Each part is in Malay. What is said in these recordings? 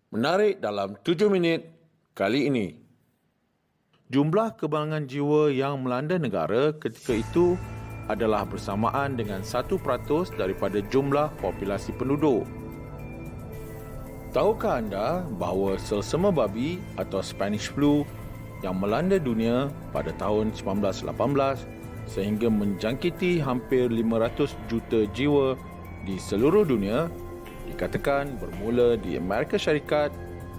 Menarik dalam 7 minit kali ini. Jumlah kebangan jiwa yang melanda negara ketika itu adalah bersamaan dengan 1% daripada jumlah populasi penduduk. Tahukah anda bahawa selsema babi atau Spanish flu yang melanda dunia pada tahun 1918 sehingga menjangkiti hampir 500 juta jiwa di seluruh dunia dikatakan bermula di Amerika Syarikat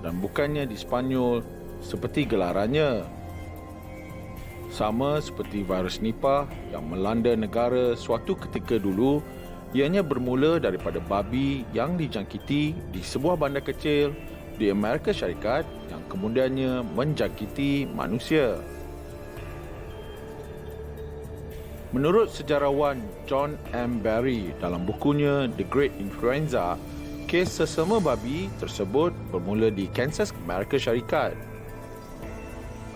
dan bukannya di Sepanyol seperti gelarannya. Sama seperti virus Nipah yang melanda negara suatu ketika dulu, ianya bermula daripada babi yang dijangkiti di sebuah bandar kecil di Amerika Syarikat yang kemudiannya menjangkiti manusia. Menurut sejarawan John M. Barry dalam bukunya The Great Influenza, kes selsema babi tersebut bermula di Kansas, Amerika Syarikat.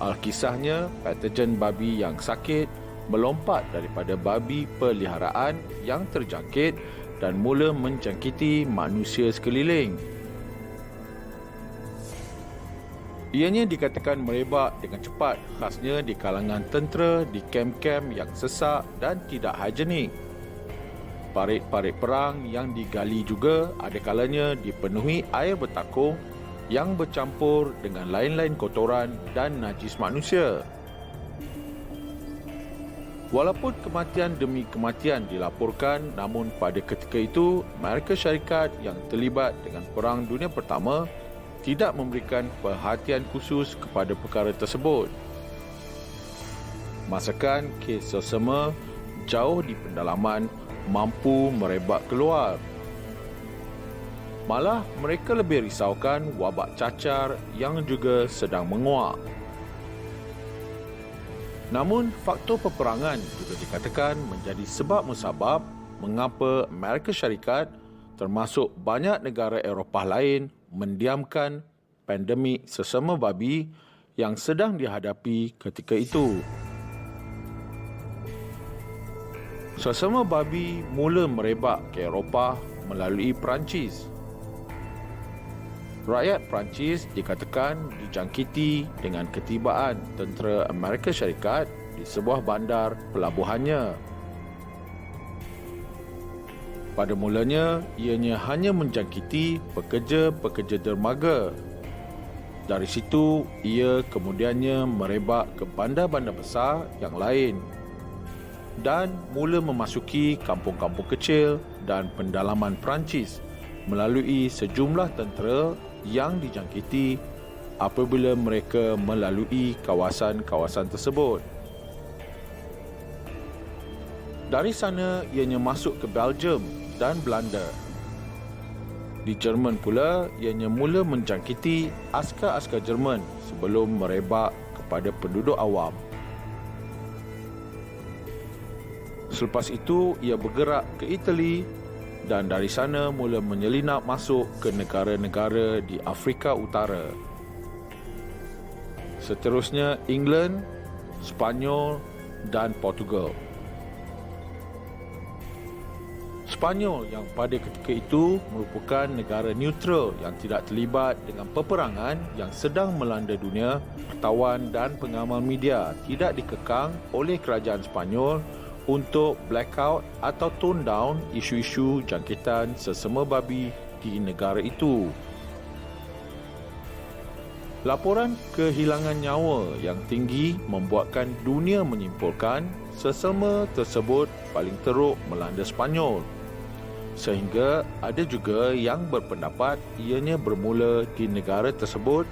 Alkisahnya, patogen babi yang sakit melompat daripada babi peliharaan yang terjangkit dan mula menjangkiti manusia sekeliling. Ianya dikatakan merebak dengan cepat, khasnya di kalangan tentera di kem-kem yang sesak dan tidak higienik. Parit-parit perang yang digali juga ada kalanya dipenuhi air bertakung yang bercampur dengan lain-lain kotoran dan najis manusia. Walaupun kematian demi kematian dilaporkan, namun pada ketika itu Amerika Syarikat yang terlibat dengan Perang Dunia Pertama tidak memberikan perhatian khusus kepada perkara tersebut. Masakan kes selsema jauh di pendalaman mampu merebak keluar. Malah mereka lebih risaukan wabak cacar yang juga sedang menguak. Namun faktor peperangan juga dikatakan menjadi sebab musabab mengapa Amerika Syarikat termasuk banyak negara Eropah lain mendiamkan pandemik selsema babi yang sedang dihadapi ketika itu. Selsema babi mula merebak ke Eropah melalui Perancis. Rakyat Perancis dikatakan dijangkiti dengan ketibaan tentera Amerika Syarikat di sebuah bandar pelabuhannya. Pada mulanya, ianya hanya menjangkiti pekerja-pekerja dermaga. Dari situ, ia kemudiannya merebak ke bandar-bandar besar yang lain dan mula memasuki kampung-kampung kecil dan pendalaman Perancis melalui sejumlah tentera yang dijangkiti apabila mereka melalui kawasan-kawasan tersebut. Dari sana, ianya masuk ke Belgium dan Belanda. Di Jerman pula, ianya mula menjangkiti askar-askar Jerman sebelum merebak kepada penduduk awam. Selepas itu, ia bergerak ke Itali dan dari sana mula menyelinap masuk ke negara-negara di Afrika Utara. Seterusnya England, Sepanyol dan Portugal. Spanyol yang pada ketika itu merupakan negara neutral yang tidak terlibat dengan peperangan yang sedang melanda dunia, wartawan dan pengamal media tidak dikekang oleh kerajaan Spanyol untuk blackout atau tone down isu-isu jangkitan selsema babi di negara itu. Laporan kehilangan nyawa yang tinggi membuatkan dunia menyimpulkan selsema tersebut paling teruk melanda Spanyol. Sehingga ada juga yang berpendapat ianya bermula di negara tersebut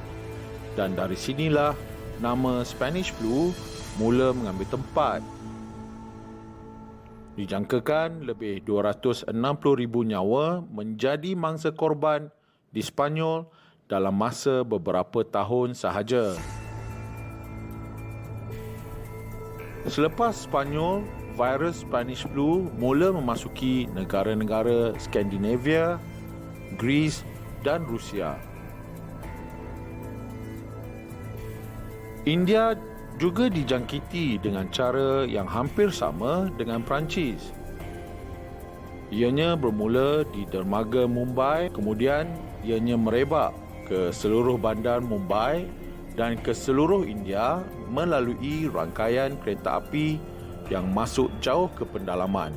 dan dari sinilah nama Spanish flu mula mengambil tempat. Dijangkakan lebih 260,000 nyawa menjadi mangsa korban di Spanyol dalam masa beberapa tahun sahaja. Selepas Spanyol, virus Spanish flu mula memasuki negara-negara Skandinavia, Greece dan Rusia. India juga dijangkiti dengan cara yang hampir sama dengan Perancis. Ianya bermula di dermaga Mumbai, kemudian ianya merebak ke ke seluruh bandar Mumbai dan ke seluruh India melalui rangkaian kereta api yang masuk jauh ke pendalaman.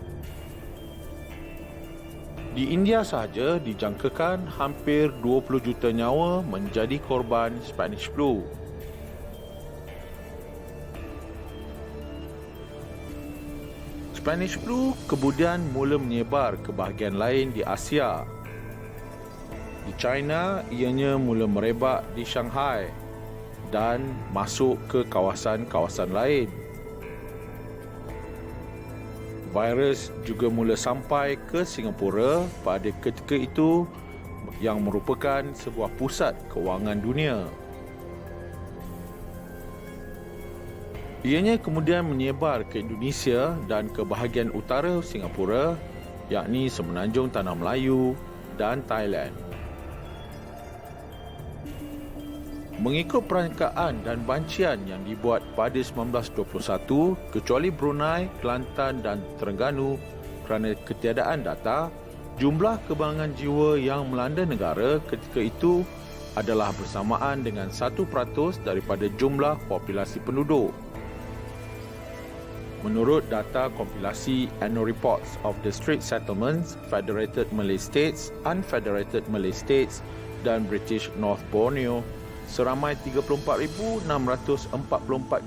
Di India sahaja dijangkakan hampir 20 juta nyawa menjadi korban Spanish flu. Spanish flu kemudian mula menyebar ke bahagian lain di Asia. Di China, ianya mula merebak di Shanghai dan masuk ke kawasan-kawasan lain. Virus juga mula sampai ke Singapura pada ketika itu yang merupakan sebuah pusat kewangan dunia. Ianya kemudian menyebar ke Indonesia dan ke bahagian utara Singapura, yakni Semenanjung Tanah Melayu dan Thailand. Mengikut perangkaan dan bancian yang dibuat pada 1921, kecuali Brunei, Kelantan dan Terengganu kerana ketiadaan data, jumlah kebangan jiwa yang melanda negara ketika itu adalah bersamaan dengan 1% daripada jumlah populasi penduduk. Menurut data kompilasi Annual Reports of the Strait Settlements, Federated Malay States, Unfederated Malay States dan British North Borneo, seramai 34,644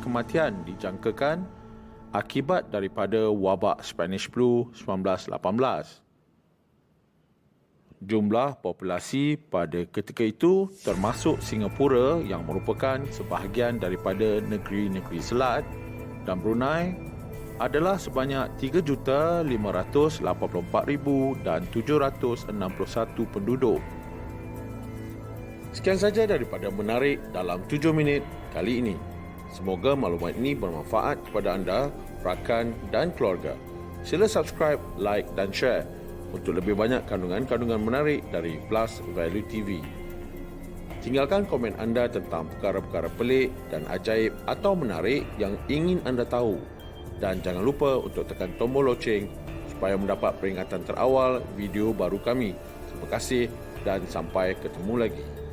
kematian dijangkakan akibat daripada wabak Spanish flu 1918. Jumlah populasi pada ketika itu termasuk Singapura yang merupakan sebahagian daripada negeri-negeri Selat dan Brunei adalah sebanyak 3,584,761 penduduk. Sekian saja daripada Menarik dalam 7 minit kali ini. Semoga maklumat ini bermanfaat kepada anda, rakan dan keluarga. Sila subscribe, like dan share untuk lebih banyak kandungan-kandungan menarik dari Plus Value TV. Tinggalkan komen anda tentang perkara-perkara pelik dan ajaib atau menarik yang ingin anda tahu. Dan jangan lupa untuk tekan tombol loceng supaya mendapat peringatan terawal video baru kami. Terima kasih dan sampai ketemu lagi.